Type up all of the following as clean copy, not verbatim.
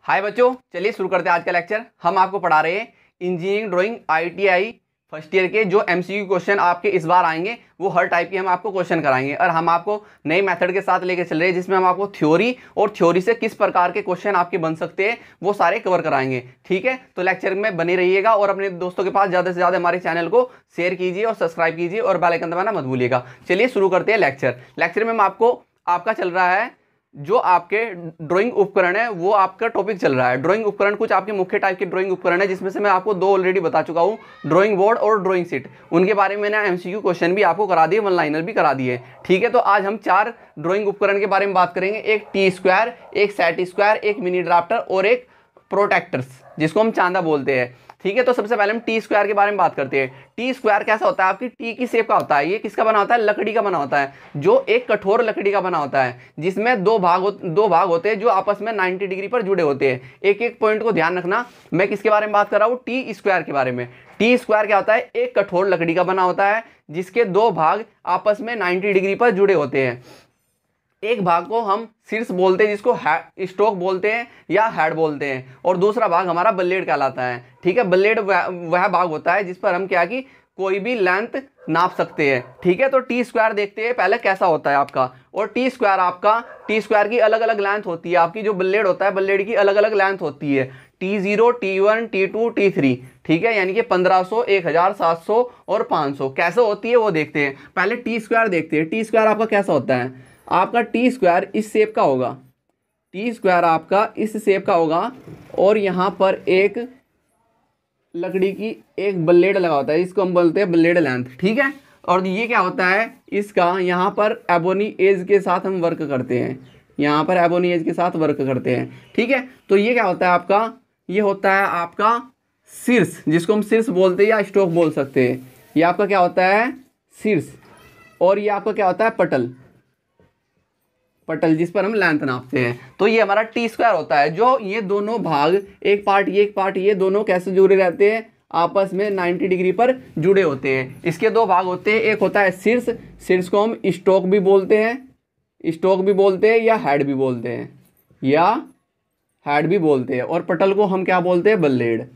हाय बच्चों, चलिए शुरू करते हैं आज का लेक्चर। हम आपको पढ़ा रहे हैं engineering drawing ITI first year के जो MCQ क्वेश्चन आपके इस बार आएंगे वो हर टाइप के हम आपको क्वेश्चन कराएंगे। और हम आपको नए मेथड के साथ लेके चल रहे हैं जिसमें हम आपको थ्योरी और थ्योरी से किस प्रकार के क्वेश्चन आपके बन सकते हैं वो सारे कवर कराएंगे। ठीक है, तो लेक्चर में बने रहिएगा और अपने दोस्तों के पास ज़्यादा से ज़्यादा हमारे चैनल को शेयर कीजिए और सब्सक्राइब कीजिए और बेल आइकन दबाना मत भूलिएगा। चलिए शुरू करते हैं लेक्चर में हम आपको आपका चल रहा है जो आपके ड्राइंग उपकरण है वो आपका टॉपिक चल रहा है। ड्राइंग उपकरण कुछ आपके मुख्य टाइप के ड्राइंग उपकरण है जिसमें से मैं आपको दो ऑलरेडी बता चुका हूँ, ड्राइंग बोर्ड और ड्राइंग शीट। उनके बारे में मैंने MCQ क्वेश्चन भी आपको करा दिए, वन लाइनर भी करा दिए। ठीक है, तो आज हम 4 ड्राइंग उपकरण के बारे में बात करेंगे। एक टी स्क्वायर, एक सेट स्क्वायर, एक मिनी ड्राफ्टर और एक प्रोटेक्टर्स जिसको हम चांदा बोलते हैं। ठीक है, तो सबसे पहले हम टी स्क्वायर के बारे में बात करते हैं। टी स्क्वायर कैसा होता है? आपकी टी की शेप का होता है। ये किसका बना होता है? लकड़ी का बना होता है, जो एक कठोर लकड़ी का बना होता है जिसमें दो भाग होते हैं जो आपस में 90 डिग्री पर जुड़े होते हैं। एक एक पॉइंट को ध्यान रखना। मैं किसके बारे में बात कर रहा हूँ? टी स्क्वायर के बारे में। टी स्क्वायर क्या होता है? एक कठोर लकड़ी का बना होता है जिसके दो भाग आपस में 90 डिग्री पर जुड़े होते हैं। एक भाग को हम शीर्ष बोलते हैं जिसको स्टोक बोलते हैं या हेड बोलते हैं, और दूसरा भाग हमारा बल्लेड कहलाता है। ठीक है, बल्लेड वह भाग होता है जिस पर हम क्या कि कोई भी लेंथ नाप सकते हैं। ठीक है, तो टी स्क्वायर देखते हैं पहले कैसा होता है आपका। और टी स्क्वायर की अलग अलग लेंथ होती है। आपकी जो बल्लेड होता है, बल्लेड की अलग अलग लेंथ होती है, T0, T1, T2, T3। ठीक है, यानी कि 1500, 1000, 700 और 500 कैसे होती है वो देखते हैं। पहले टी स्क्वायर देखते हैं। टी स्क्वायर आपका कैसा होता है? आपका टी स्क्वायर इस शेप का होगा। टी स्क्वायर आपका इस शेप का होगा और यहाँ पर एक लकड़ी की एक बल्लेड लगा होता है, इसको हम बोलते हैं बल्लेड लेंथ। ठीक है, और ये क्या होता है? इसका यहाँ पर एबोनी एज के साथ हम वर्क करते हैं, यहाँ पर एबोनी एज के साथ वर्क करते हैं। ठीक है, तो ये क्या होता है आपका? ये होता है आपका शीर्ष, जिसको हम शीर्ष बोलते हैं या स्टोक बोल सकते हैं। ये आपका क्या होता है? शीर्ष। और ये आपका क्या होता है? पटल जिस पर हम लेंथ नापते हैं। तो ये हमारा टी स्क्वायर होता है। जो ये दोनों भाग, एक पार्ट ये दोनों कैसे जुड़े रहते हैं? आपस में 90 डिग्री पर जुड़े होते हैं। इसके दो भाग होते हैं, एक होता है शीर्ष को हम स्टोक भी बोलते हैं या हेड भी बोलते हैं, और पटल को हम क्या बोलते हैं? बल्लेड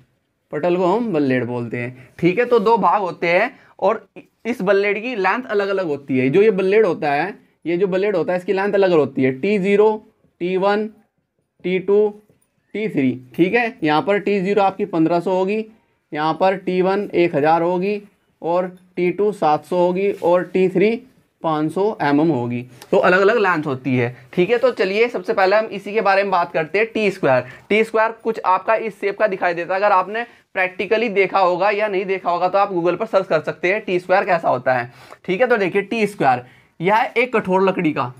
बोलते हैं। ठीक है, तो दो भाग होते हैं और इस बल्लेड की लेंथ अलग अलग होती है। ये जो बल्लेड होता है इसकी लेंथ अलग अलग होती है। T0, T1, T2, T3। ठीक है, यहाँ पर T0 आपकी 1500 होगी, यहाँ पर T1 1000 होगी और T2 700 होगी और T3 500 mm होगी। तो अलग अलग लेंथ होती है। ठीक है, तो चलिए सबसे पहले हम इसी के बारे में बात करते हैं। टी स्क्वायर कुछ आपका इस शेप का दिखाई देता है। अगर आपने प्रैक्टिकली देखा होगा या नहीं देखा होगा तो आप गूगल पर सर्च कर सकते हैं टी स्क्वायर कैसा होता है। ठीक है, तो देखिए टी स्क्वायर यह एक कठोर लकड़ी का,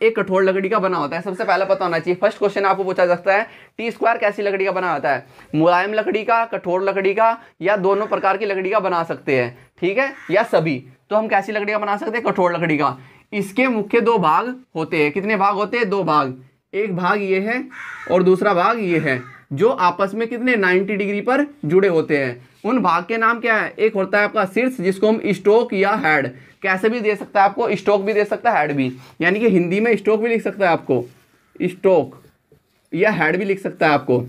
एक कठोर लकड़ी का बना होता है। सबसे पहले पता होना चाहिए, फर्स्ट क्वेश्चन आपको पूछा जा सकता है टी स्क्वायर कैसी लकड़ी का बना होता है? मुलायम लकड़ी का, कठोर लकड़ी का, या दोनों प्रकार की लकड़ी का बना सकते हैं। ठीक है, या सभी। तो हम कैसी लकड़ी का बना सकते हैं? कठोर लकड़ी का। इसके मुख्य दो भाग होते हैं। कितने भाग होते हैं? दो भाग। एक भाग ये है और दूसरा भाग ये है, जो आपस में कितने 90 डिग्री पर जुड़े होते हैं। उन भाग के नाम क्या है? एक होता है आपका शीर्ष जिसको हम स्टोक या हेड कैसे भी दे सकता है, आपको स्टोक भी दे सकता है, हेड भी। यानी कि हिंदी में स्टोक भी लिख सकता है आपको, स्टोक, या हेड भी लिख सकता है आपको।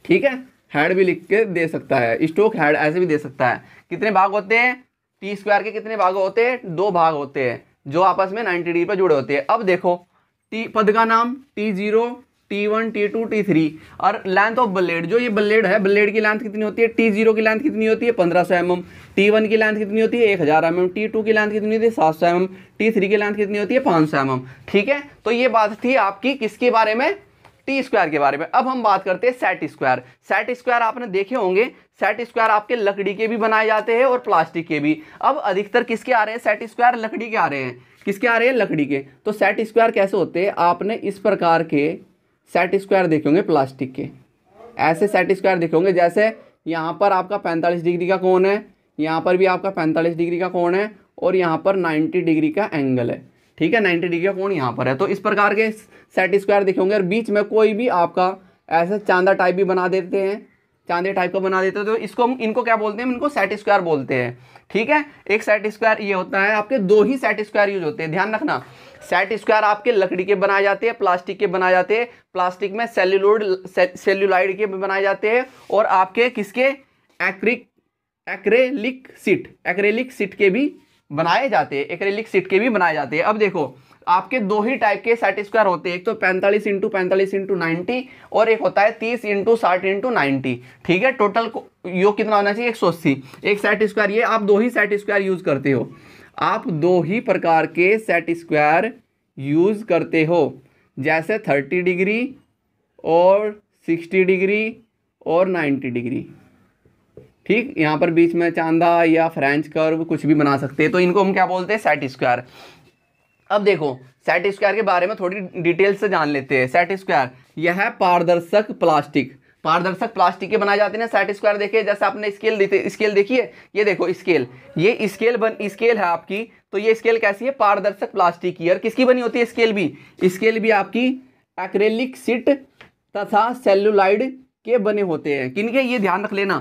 ठीक है, हेड भी लिख के दे सकता है, स्टोक हेड ऐसे भी दे सकता है। कितने भाग होते हैं टी स्क्वायर के? कितने भाग होते हैं? दो भाग होते हैं जो आपस में 90 डिग्री पर जुड़े होते हैं। अब देखो पद का नाम T0, T1, T2, T3 और लेंथ ऑफ बल्लेड। जो ये बल्लेड है, बल्लेड की लेंथ कितनी होती है? T0 की लेंथ कितनी होती है? 1500 mm। T1 की लेंथ कितनी होती है? 1000 mm। T2 की लेंथ कितनी होती है? 700 mm। T3 की लेंथ कितनी होती है? 500 mm। ठीक है, तो ये बात थी आपकी किसके बारे में? टी स्क्वायर के बारे में। अब हम बात करते हैं सेट स्क्वायर आपने देखे होंगे। सेट स्क्वायर आपके लकड़ी के भी बनाए जाते हैं और प्लास्टिक के भी। अब अधिकतर किसके आ रहे हैं सेट स्क्वायर? लकड़ी के आ रहे हैं। किसके आ रहे हैं? लकड़ी के। तो सेट स्क्वायर कैसे होते हैं? आपने इस प्रकार के सेट स्क्वायर देखे होंगे प्लास्टिक के, ऐसे सेट स्क्वायर देखे होंगे। जैसे यहाँ पर आपका 45 डिग्री का कोण है, यहाँ पर भी आपका 45 डिग्री का कोण है और यहाँ पर 90 डिग्री का एंगल है। ठीक है, 90 डिग्री का कोण यहाँ पर है। तो इस प्रकार के सेट स्क्वायर देखे होंगे। और बीच में कोई भी आपका ऐसा चांदा टाइप भी बना देते हैं, चांदे टाइप का बना देते हैं, तो इनको क्या बोलते हैं? इनको सेट स्क्वायर बोलते हैं। ठीक है, एक सेट स्क्वायर ये होता है, आपके दो ही सेट स्क्वायर यूज होते हैं, ध्यान रखना। सेट स्क्वायर आपके लकड़ी के बनाए जाते हैं, प्लास्टिक के बनाए जाते हैं, प्लास्टिक में सेल्यूलाइड के बनाए जाते हैं, और आपके किसके एक्रेलिक सीट के भी बनाए जाते हैं, एक्रेलिक सीट के भी बनाए जाते हैं। अब देखो आपके दो ही टाइप के सेट स्क्वायर होते हैं, एक तो 45 × 45 × 90 और एक होता है 30 × 60 × 90। ठीक है, टोटल योग कितना होना चाहिए? 180 एक सेट स्क्वायर। ये आप दो ही सेट स्क्वायर यूज करते हो, आप दो ही प्रकार के सेट स्क्वायर यूज करते हो, जैसे 30 डिग्री और 60 डिग्री और 90 डिग्री। ठीक, यहाँ पर बीच में चांदा या फ्रेंच कर्व कुछ भी बना सकते हैं, तो इनको हम क्या बोलते हैं? Set square. अब देखो सेट स्क्वायर के बारे में थोड़ी डिटेल से जान लेते हैं। सेट स्क्वायर यह है पारदर्शक प्लास्टिक के बनाए जाते हैं ना सेट स्क्वायर। देखिए जैसे आपने स्केल देखिए, ये देखो स्केल, ये स्केल है आपकी, तो ये स्केल कैसी है? पारदर्शक प्लास्टिक की। और किसकी बनी होती है स्केल भी आपकी एक्रेलिक शीट तथा सेल्यूलाइड के बने होते हैं। किनके? ये ध्यान रख लेना,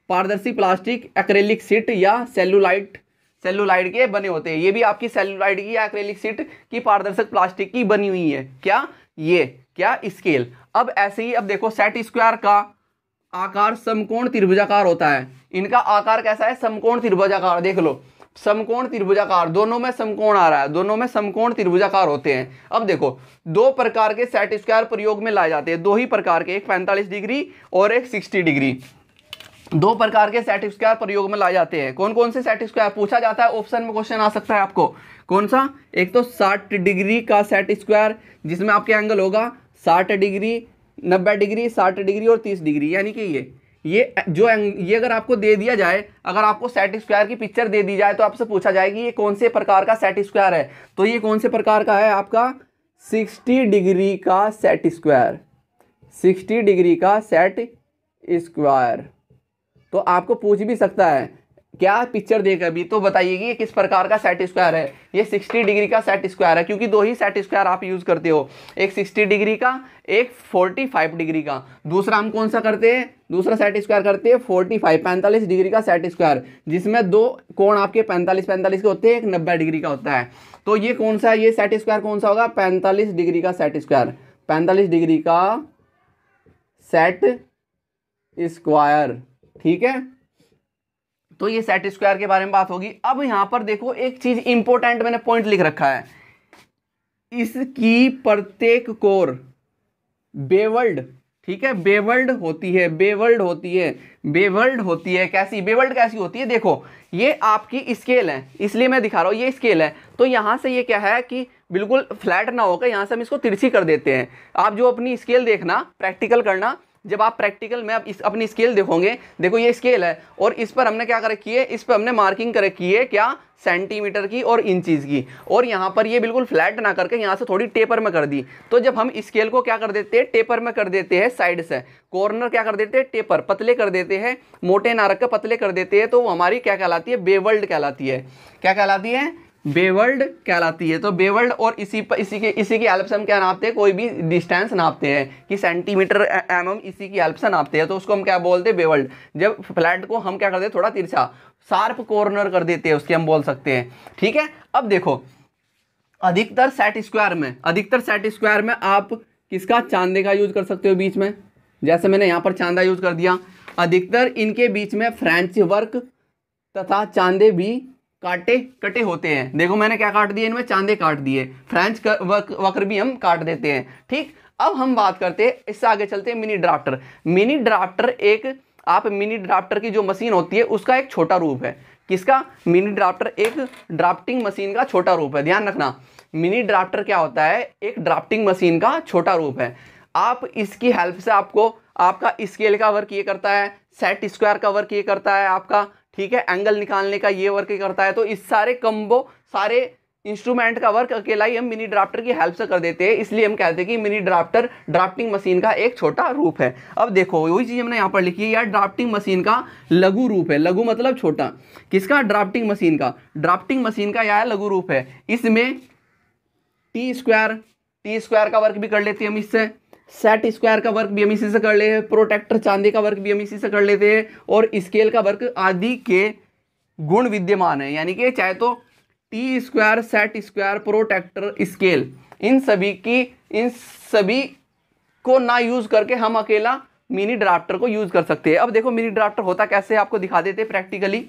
पारदर्शी प्लास्टिक, एक्रेलिक शीट या सेल्यूलाइड के बने होते हैं। ये भी आपकी सेल्यूलाइड की या एक्रेलिक शीट की पारदर्शक प्लास्टिक की बनी हुई है। क्या स्केल। अब ऐसे ही अब देखो सेट स्क्वायर का आकार समकोण त्रिभुजाकार होता है। इनका आकार कैसा है? समकोण त्रिभुजाकार। देख लो समकोण त्रिभुजाकार, दोनों में समकोण आ रहा है, दोनों में समकोण त्रिभुजाकार होते हैं। अब देखो दो प्रकार के सेट स्क्वायर प्रयोग में लाए जाते हैं, दो ही प्रकार के, एक 45 डिग्री और एक 60 डिग्री। दो प्रकार के सेट स्क्वायर प्रयोग में लाए जाते हैं। कौन कौन से सेट स्क्वायर पूछा जाता है? ऑप्शन में क्वेश्चन आ सकता है आपको। कौन सा? एक तो 60 डिग्री का सेट स्क्वायर, जिसमें आपके एंगल होगा 60 डिग्री, 90 डिग्री, 60 डिग्री और 30 डिग्री। यानी कि ये अगर आपको दे दिया जाए, अगर आपको सेट स्क्वायर की पिक्चर दे दी जाए तो आपसे पूछा जाएगी ये कौन से प्रकार का सेट स्क्वायर है, तो ये कौन से प्रकार का है? आपका 60 डिग्री का सेट स्क्वायर। 60 डिग्री का सेट स्क्वायर। तो आपको पूछ भी सकता है क्या पिक्चर देकर भी, तो बताइए कि ये किस प्रकार का सेट स्क्वायर है? ये 60 डिग्री का सेट स्क्वायर है, क्योंकि दो ही सेट स्क्वायर आप यूज करते हो, एक 60 डिग्री का, एक 45 डिग्री का। दूसरा हम कौन सा करते हैं? दूसरा सेट स्क्वायर करते हैं 45 डिग्री का सेट स्क्वायर, जिसमें दो कोण आपके 45 के होते हैं, एक 90 डिग्री का होता है। तो ये कौन सा, ये सेट स्क्वायर कौन सा होगा? 45 डिग्री का सेट स्क्वायर। 45 डिग्री का सेट स्क्वायर। ठीक है, तो ये सेट स्क्वायर के बारे में बात होगी। अब यहां पर देखो एक चीज इंपॉर्टेंट मैंने पॉइंट लिख रखा है, इसकी प्रत्येक कोर बेवल्ड, ठीक है, बेवल्ड होती है। कैसी बेवल्ड कैसी होती है? देखो ये आपकी स्केल है, इसलिए मैं दिखा रहा हूं, ये स्केल है, तो यहां से ये क्या है कि बिल्कुल फ्लैट ना होकर यहां से हम इसको तिरछी कर देते हैं। आप जो अपनी स्केल देखना, प्रैक्टिकल करना, जब आप प्रैक्टिकल में अपनी स्केल देखोगे, देखो ये स्केल है और इस पर हमने क्या कर रखी है? इस पर हमने मार्किंग कर रखी है क्या? सेंटीमीटर की और इंचीज की। और यहाँ पर ये बिल्कुल फ्लैट ना करके यहाँ से थोड़ी टेपर में कर दी। तो जब हम स्केल को क्या कर देते हैं? टेपर में कर देते हैं, साइड से कॉर्नर क्या कर देते हैं? टेपर, पतले कर देते हैं, मोटे ना रख कर पतले कर देते हैं, तो वो हमारी क्या कहलाती है? बेवल्ड कहलाती है। क्या कहलाती है? बेवल्ड कहलाती है। तो बेवल्ड, और इसी की हेल्प से हम क्या नापते हैं? कोई भी डिस्टेंस नापते हैं कि सेंटीमीटर, mm, इसी की हेल्प से नापते हैं, तो उसको हम क्या बोलते हैं? बेवल्ड। जब फ्लैट को हम क्या कर देते हैं? थोड़ा तिरछा, शार्प कॉर्नर कर देते हैं, उसके हम बोल सकते हैं। ठीक है, अब देखो अधिकतर सेट स्क्वायर में आप किसका? चांदे का यूज कर सकते हो बीच में, जैसे मैंने यहाँ पर चांदा यूज कर दिया। अधिकतर इनके बीच में फ्रेंच वर्क तथा चांदे भी कटे होते हैं। देखो मैंने क्या काट दिए? इनमें चांदे काट दिए, फ्रेंच वक्र भी हम काट देते हैं। ठीक, अब हम बात करते हैं, इससे आगे चलते हैं मिनी ड्राफ्टर। मिनी ड्राफ्टर की जो मशीन होती है उसका एक छोटा रूप है। किसका? मिनी ड्राफ्टर एक ड्राफ्टिंग मशीन का छोटा रूप है। ध्यान रखना, मिनी ड्राफ्टर क्या होता है? एक ड्राफ्टिंग मशीन का छोटा रूप है। आप इसकी हेल्प से आपको आपका स्केल का वर्क ये करता है, सेट स्क्वायर का वर्क ये करता है आपका, ठीक है, एंगल निकालने का ये वर्क करता है। तो इस सारे कम्बो, सारे इंस्ट्रूमेंट का वर्क अकेला ही हम मिनी ड्राफ्टर की हेल्प से कर देते हैं, इसलिए हम कहते हैं कि मिनी ड्राफ्टर ड्राफ्टिंग मशीन का एक छोटा रूप है। अब देखो वही चीज हमने यहाँ पर लिखी है यार, ड्राफ्टिंग मशीन का लघु रूप है। लघु मतलब छोटा। किसका? ड्राफ्टिंग मशीन का। ड्राफ्टिंग मशीन का यह लघु रूप है। इसमें टी स्क्वायर का वर्क भी कर लेते हैं हम इससे, सेट स्क्वायर का वर्क भी हम इसी से कर लेते हैं, प्रोटेक्टर चांदी का वर्क भी हम इसी से कर लेते हैं, और स्केल का वर्क आदि के गुण विद्यमान है। यानी कि चाहे तो T square, set square, protractor, scale, इन सभी को ना यूज करके हम अकेला मिनी ड्राफ्टर को यूज कर सकते हैं। अब देखो मिनी ड्राफ्टर होता कैसे है, आपको दिखा देते हैं प्रैक्टिकली।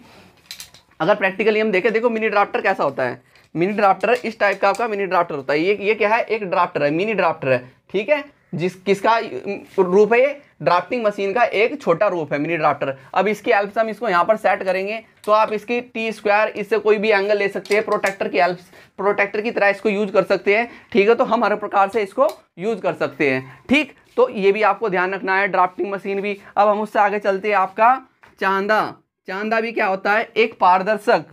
अगर प्रैक्टिकली हम देखें, देखो मिनी ड्राफ्टर कैसा होता है। मिनी ड्राफ्टर इस टाइप का आपका मिनी ड्राफ्टर होता है। ये क्या है, एक ड्राफ्टर है, मिनी ड्राफ्टर है, ठीक है। किसका रूप है, ये ड्राफ्टिंग मशीन का एक छोटा रूप है मिनी ड्राफ्टर। अब इसकी हेल्प से हम इसको यहाँ पर सेट करेंगे तो आप इसकी टी स्क्वायर, इससे कोई भी एंगल ले सकते हैं, प्रोटेक्टर की तरह इसको यूज कर सकते हैं, ठीक है। तो हम हर प्रकार से इसको यूज कर सकते हैं, ठीक। तो ये भी आपको ध्यान रखना है, ड्राफ्टिंग मशीन भी। अब हम उससे आगे चलते हैं, आपका चांदा। चांदा भी क्या होता है, एक पारदर्शक,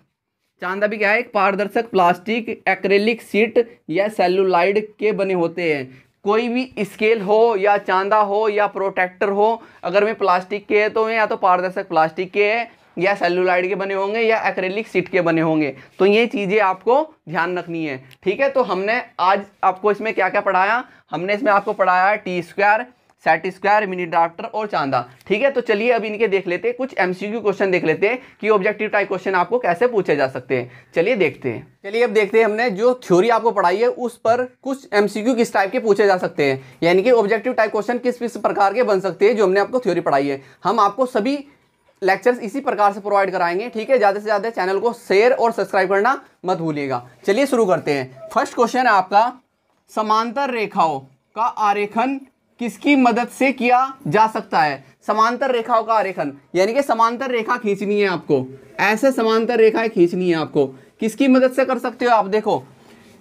चांदा भी क्या है, एक पारदर्शक प्लास्टिक, एक्रेलिक शीट या सेलुलाइड के बने होते हैं। कोई भी स्केल हो या चांदा हो या प्रोटेक्टर हो, अगर वे प्लास्टिक के है तो या तो पारदर्शक प्लास्टिक के है या सेलुलाइड के बने होंगे या एक्रेलिक शीट के बने होंगे। तो ये चीज़ें आपको ध्यान रखनी है, ठीक है। तो हमने आज आपको इसमें क्या क्या पढ़ाया, हमने इसमें आपको पढ़ाया T square, set square, mini drafter और चांदा, ठीक है। तो चलिए अब इनके देख लेते हैं, कुछ एमसीक्यू क्वेश्चन देख लेते हैं कि ऑब्जेक्टिव टाइप क्वेश्चन आपको कैसे पूछे जा सकते हैं। चलिए देखते हैं। चलिए अब देखते हैं, हमने जो थ्योरी आपको पढ़ाई है उस पर कुछ एमसीक्यू किस टाइप के पूछे जा सकते हैं, यानी कि ऑब्जेक्टिव टाइप क्वेश्चन किस प्रकार के बन सकते हैं जो हमने आपको थ्योरी पढ़ाई है। हम आपको सभी लेक्चर्स इसी प्रकार से प्रोवाइड कराएंगे, ठीक है। ज़्यादा से ज़्यादा चैनल को शेयर और सब्सक्राइब करना मत भूलिएगा। चलिए शुरू करते हैं। फर्स्ट क्वेश्चन है आपका, समांतर रेखाओं का आरेखन किसकी मदद से किया जा सकता है। समांतर रेखाओं का आरेखन यानी कि समांतर रेखा खींचनी है आपको, ऐसे समांतर रेखाएं खींचनी है आपको, किसकी मदद से कर सकते हो आप। देखो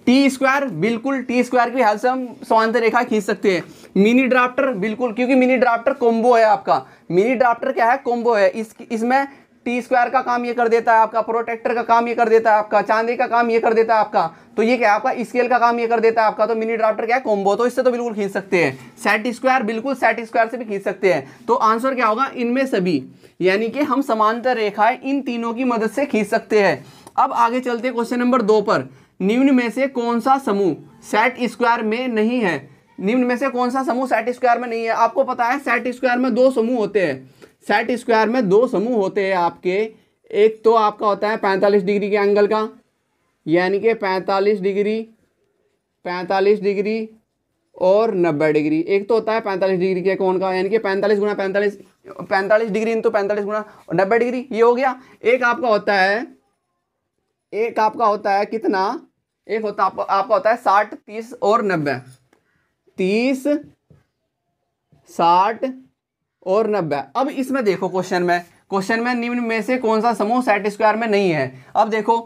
टी स्क्वायर, बिल्कुल टी स्क्वायर की हेल्प से हम समांतर रेखा खींच सकते हैं। मिनी ड्राफ्टर, बिल्कुल, क्योंकि मिनी ड्राफ्टर कॉम्बो है आपका। मिनी ड्राफ्टर क्या है, कॉम्बो है। इसमें टी स्क्वायर का काम ये कर देता है आपका, प्रोटेक्टर का काम ये कर देता है आपका, चांदी का काम ये कर देता है आपका, तो ये क्या है आपका, स्केल का काम ये कर देता है आपका। तो मिनी ड्राफ्टर क्या है, कॉम्बो, तो इससे तो बिल्कुल खींच सकते हैं। सेट स्क्वायर, बिल्कुल सेट स्क्वायर से भी खींच सकते हैं। तो आंसर क्या होगा, इनमें सभी, यानी कि हम समांतर रेखाएं इन तीनों की मदद से खींच सकते हैं। अब आगे चलते हैं क्वेश्चन नंबर 2 पर। निम्न में से कौन सा समूह सेट स्क्वायर में नहीं है। निम्न में से कौन सा समूह सेट स्क्वायर में नहीं है। आपको पता है सेट स्क्वायर में 2 समूह होते हैं। सेट स्क्वायर में 2 समूह होते हैं आपके। एक तो आपका होता है 45 डिग्री के एंगल का, यानी कि 45 डिग्री और 90 डिग्री। एक तो होता है 45 डिग्री के कोण का, यानी कि 45 गुना 45 डिग्री इंटू 45 गुना 90 डिग्री, ये हो गया। एक आपका होता है कितना, एक होता आपका होता है 60, 30 और 90, 30, 60 और 90। अब इसमें देखो क्वेश्चन में निम्न में से कौन सा समूह सेट स्क्वायर में नहीं है। अब देखो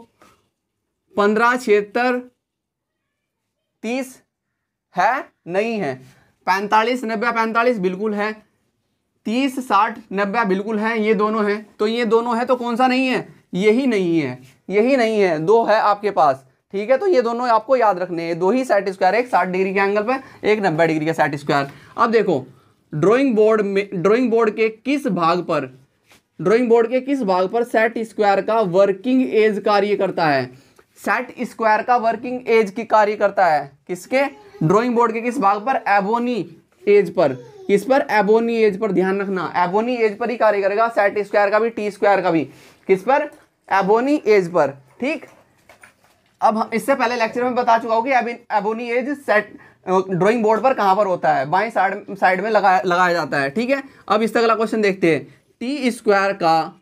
15, 76, 30 है, नहीं है। 45, 90, 45 बिल्कुल है। 30, 60, 90 बिल्कुल है, ये दोनों हैं। तो ये दोनों है, तो कौन सा नहीं है, यही नहीं है। 2 है आपके पास, ठीक है। तो ये दोनों आपको याद रखने हैं, 2 ही सेट स्क्वायर, एक 60 डिग्री के एंगल पे, एक 90 डिग्री का सेट स्क्वायर। अब देखो ड्राइंग बोर्ड के किस भाग पर सेट स्क्वायर का वर्किंग एज कार्य करता है। सेट स्क्वायर का वर्किंग एज की कार्य करता है किसके, ड्राइंग बोर्ड के किस भाग पर, एबोनी एज पर। किस पर, एबोनी एज पर। ध्यान रखना, एबोनी एज पर ही कार्य करेगा सेट स्क्वायर का भी, टी स्क्वायर का भी। किस पर, एबोनी एज पर, ठीक। अब इससे पहले लेक्चर में बता चुका हूं कि ebony edge set drawing board पर कहां पर होता है, बाएं साइड में लगाया जाता है, ठीक है। अब इससे अगला क्वेश्चन देखते हैं। टी स्क्वायर का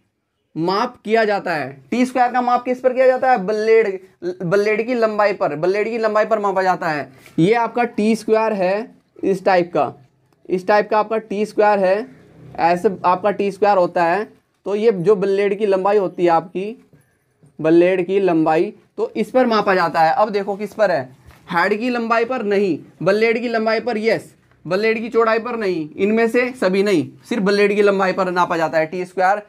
माप किया जाता है। टी स्क्वायर का माप किस पर किया जाता है, बल्लेड की लंबाई पर मापा जाता है। ये आपका टी स्क्वायर है, इस टाइप का आपका टी स्क्वायर है, ऐसे आपका टी स्क्वायर होता है। तो ये जो बल्लेड की लंबाई होती है आपकी, बल्लेड की लंबाई, तो इस पर मापा जाता है। अब देखो किस पर है, हेड की लंबाई पर नहीं, बल्लेड की लंबाई पर यस, बल्लेड की चौड़ाई पर नहीं, इनमें से सभी नहीं, सिर्फ बल्लेड की लंबाई पर नापा जाता है। टी स्क्वायर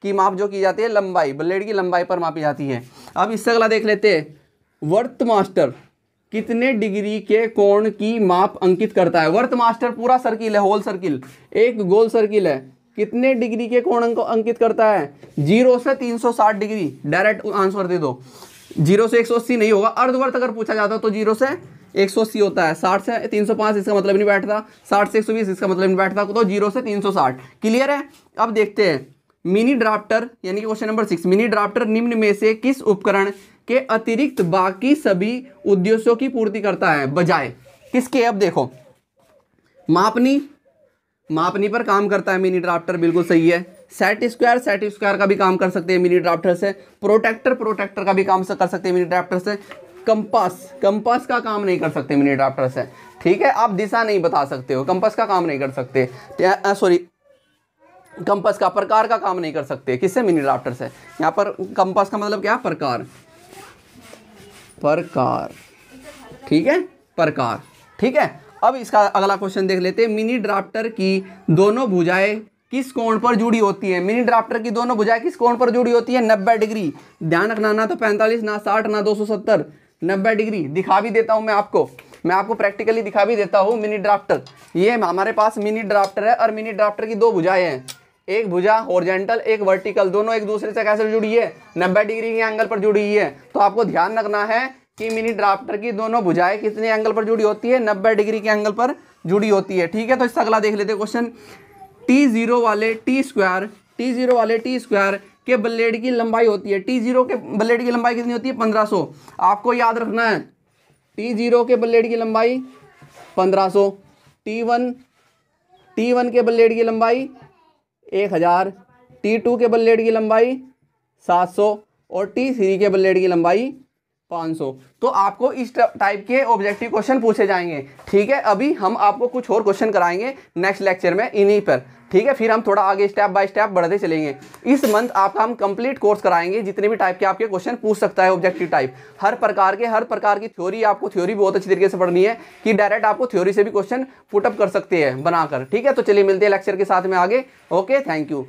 की माप जो की जाती है लंबाई, बल्लेड की लंबाई पर मापी जाती है। अब इससे अगला देख लेते हैं। वर्त मास्टर कितने डिग्री के कोण की माप अंकित करता है। वर्त मास्टर पूरा सर्किल है, होल सर्किल, एक गोल सर्किल है, कितने डिग्री के कोण को अंकित करता है, 0 से 360 डिग्री। डायरेक्ट आंसर दे दो, 0 से 180 नहीं होगा। अर्धवर्त अगर पूछा जाता तो 0 से 180 होता है, 60 से 305 इसका मतलब नहीं बैठता, 60 से 120 इसका मतलब नहीं बैठता, तो 0 से 360। क्लियर है। अब देखते हैं मिनी ड्राफ्टर यानी कि क्वेश्चन नंबर 6, मिनी ड्राफ्टर निम्न में से किस उपकरण के अतिरिक्त बाकी सभी उद्देश्यों की पूर्ति करता है बजाय किसके? अब देखो, मापनी पर काम करता है मिनी ड्राफ्टर, बिल्कुल सही है। सेट स्क्वायर का भी काम कर सकते हैं मिनी ड्राफ्टर से। प्रोटेक्टर का भी काम कर सकते हैं मिनी ड्राफ्टर से। कंपास का काम नहीं कर सकते मिनी ड्राफ्टर से, ठीक है। आप दिशा नहीं बता सकते हो, कंपास का काम नहीं कर सकते, सॉरी कंपास का, प्रकार का काम नहीं कर सकते, किससे? मिनी ड्राफ्टर से। यहाँ पर कंपास का मतलब क्या? प्रकार, ठीक है, प्रकार, ठीक है। अब इसका अगला क्वेश्चन देख लेते हैं। मिनी ड्राफ्टर की दोनों भुजाएं किस कोण पर जुड़ी होती है? मिनी ड्राफ्टर की दोनों भुजाएं किस कोण पर जुड़ी होती है? 90 डिग्री। ध्यान रखना, ना तो 45, ना 60, ना 270, 90 डिग्री। दिखा भी देता हूं मैं आपको प्रैक्टिकली दिखा भी देता हूं। मिनी ड्राफ्टर, ये हमारे पास मिनी ड्राफ्टर है और मिनी ड्राफ्टर की दो भुजाएं हैं, एक भुजा हॉरिजॉन्टल, एक वर्टिकल, दोनों एक दूसरे से कैसे जुड़ी है? 90 डिग्री के एंगल पर जुड़ी हुई है। तो आपको ध्यान रखना है कि मिनी ड्राफ्टर की दोनों भुजाएं कितने एंगल पर जुड़ी होती है? 90 डिग्री के एंगल पर जुड़ी होती है, ठीक है। तो इससे अगला देख लेते हैं क्वेश्चन। T0 वाले टी स्क्वायर के ब्लेड की लंबाई होती है, T0 के ब्लेड की लंबाई कितनी होती है? 1500। आपको याद रखना है T0 के ब्लेड की लंबाई 1500, T1 के ब्लेड की लंबाई 1000, T2 के ब्लेड की लंबाई 700 और T3 के ब्लेड की लंबाई 500। तो आपको इस टाइप के ऑब्जेक्टिव क्वेश्चन पूछे जाएंगे, ठीक है। अभी हम आपको कुछ और क्वेश्चन कराएंगे नेक्स्ट लेक्चर में इन्हीं पर, ठीक है। फिर हम थोड़ा आगे स्टेप बाय स्टेप बढ़ते चलेंगे। इस मंथ आपका हम कंप्लीट कोर्स कराएंगे, जितने भी टाइप के आपके क्वेश्चन पूछ सकता है ऑब्जेक्टिव टाइप, हर प्रकार की थ्योरी। आपको थ्योरी बहुत अच्छी तरीके से पढ़नी है कि डायरेक्ट आपको थ्योरी से भी क्वेश्चन पुटअप कर सकते हैं बनाकर, ठीक है। तो चलिए मिलते हैं लेक्चर के साथ में आगे। Okay, thank you.